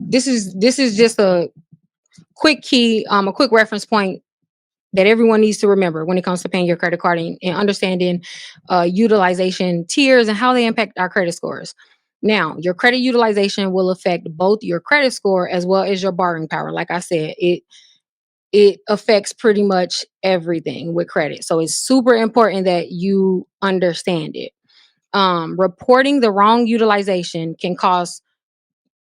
this is just a quick key, a quick reference point that everyone needs to remember when it comes to paying your credit card and understanding utilization tiers and how they impact our credit scores. Now, your credit utilization will affect both your credit score as well as your borrowing power. Like I said, it affects pretty much everything with credit. So it's super important that you understand it. Reporting the wrong utilization can cost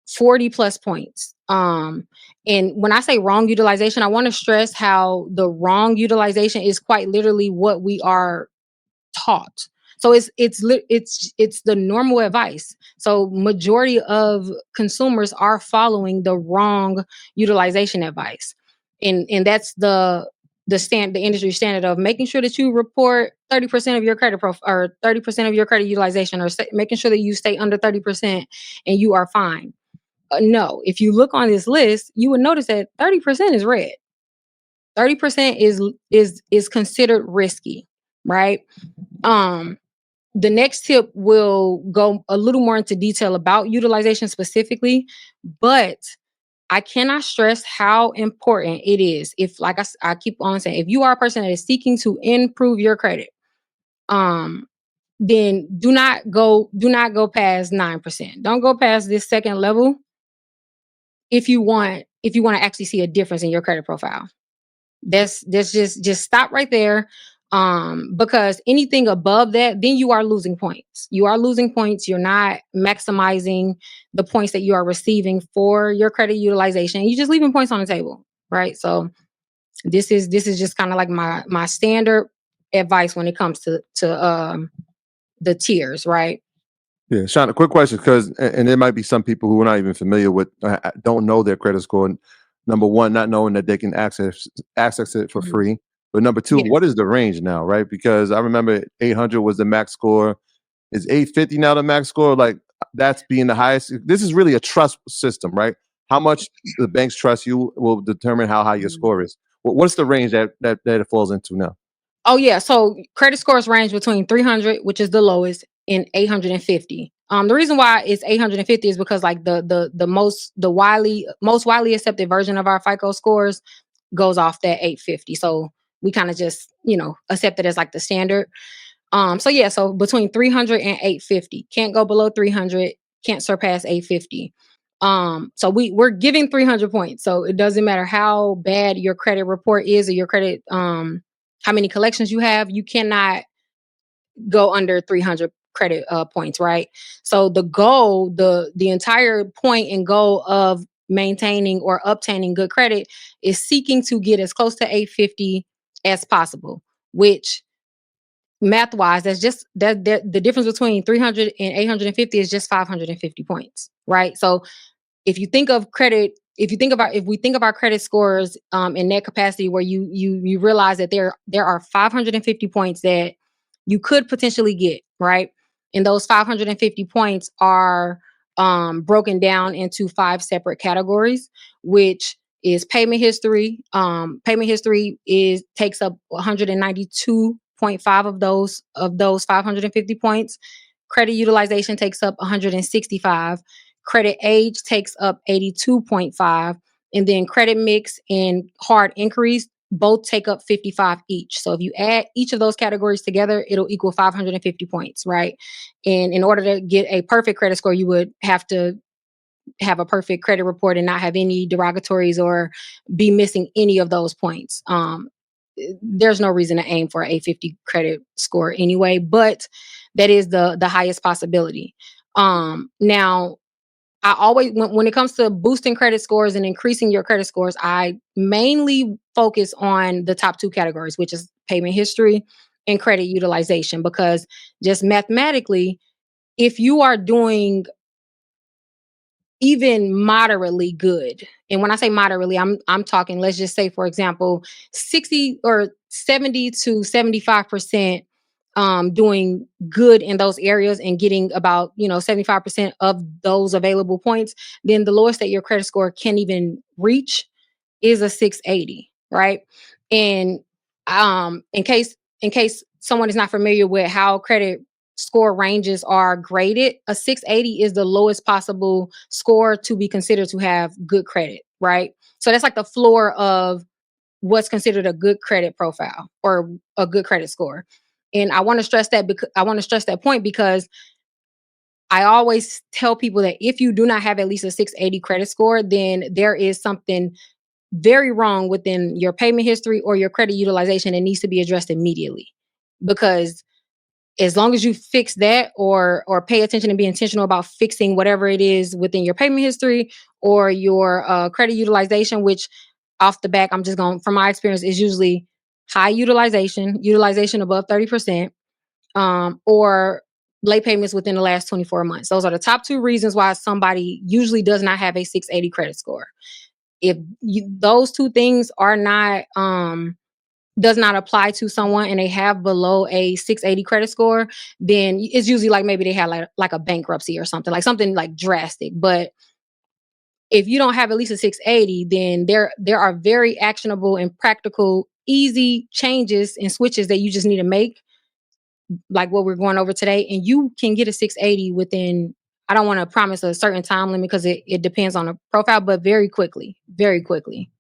40 plus points. And when I say wrong utilization, I want to stress how the wrong utilization is quite literally what we are taught. So it's the normal advice. So majority of consumers are following the wrong utilization advice. And that's the industry standard of making sure that you report 30% of your credit or 30% of your credit utilization, or making sure that you stay under 30% and you are fine. No, if you look on this list, you would notice that 30% is red. 30% is considered risky, right? Um, the next tip will go a little more into detail about utilization specifically, but I cannot stress how important it is. If, like I keep on saying, if you are a person that is seeking to improve your credit, um, then do not go past 9%. Don't go past this second level if you want to actually see a difference in your credit profile. That's just stop right there. Because anything above that, then you are losing points. You are losing points. You're not maximizing the points that you are receiving for your credit utilization. You're just leaving points on the table, right? So this is just kind of like my standard advice when it comes to the tiers, right? Yeah, Sean, a quick question, because and there might be some people who are not even familiar with, don't know their credit score. Number one, not knowing that they can access it for Mhm. free. But number two, Yes. what is the range now, right? Because I remember 800 was the max score. Is 850 now the max score? Like, that's being the highest. This is really a trust system, right? How much the banks trust you will determine how high your Mhm. score is. What's the range that it falls into now? Oh yeah, so credit scores range between 300, which is the lowest, and 850. The reason why it's 850 is because like the most widely accepted version of our FICO scores goes off that 850. So we kind of just accept it as like the standard. So yeah, so between 300 and 850, can't go below 300, can't surpass 850. So we're giving 300 points. So it doesn't matter how bad your credit report is or your credit how many collections you have, you cannot go under 300 credit points, right? So the entire point and goal of maintaining or obtaining good credit is seeking to get as close to 850 as possible, which math wise, that's just that the difference between 300 and 850 is just 550 points, right? So if we think of our credit scores in net capacity, where you realize that there are 550 points that you could potentially get, right? And those 550 points are broken down into five separate categories, which is payment history. Payment history is takes up 192.5 of those 550 points. Credit utilization takes up 165. Credit age takes up 82.5. And then credit mix and hard inquiries both take up 55 each. So if you add each of those categories together, it'll equal 550 points, right? And in order to get a perfect credit score, you would have to have a perfect credit report and not have any derogatories or be missing any of those points. There's no reason to aim for a 50 credit score anyway, but that is the highest possibility. Now, I always, when it comes to boosting credit scores and increasing your credit scores, I mainly focus on the top two categories, which is payment history and credit utilization, because just mathematically, if you are doing even moderately good, and when I say moderately, I'm talking, let's just say, for example, 60 or 70 to 75% doing good in those areas and getting about 75% of those available points, then the lowest that your credit score can even reach is a 680, right? And in case someone is not familiar with how credit score ranges are graded, a 680 is the lowest possible score to be considered to have good credit, right? So that's like the floor of what's considered a good credit profile or a good credit score. And I want to stress that because I want to stress that point because I always tell people that if you do not have at least a 680 credit score, then there is something very wrong within your payment history or your credit utilization. It needs to be addressed immediately because as long as you fix that or pay attention and be intentional about fixing whatever it is within your payment history or your credit utilization, which off the back, I'm just going from my experience is usually high utilization above 30%, or late payments within the last 24 months. Those are the top two reasons why somebody usually does not have a 680 credit score. If those two things are not does not apply to someone and they have below a 680 credit score, then it's usually like maybe they had like a bankruptcy or something, like something like drastic. But if you don't have at least a 680, then there are very actionable and practical, easy changes and switches that you just need to make, like what we're going over today. And you can get a 680 within, I don't want to promise a certain time limit because it depends on the profile, but very quickly, very quickly.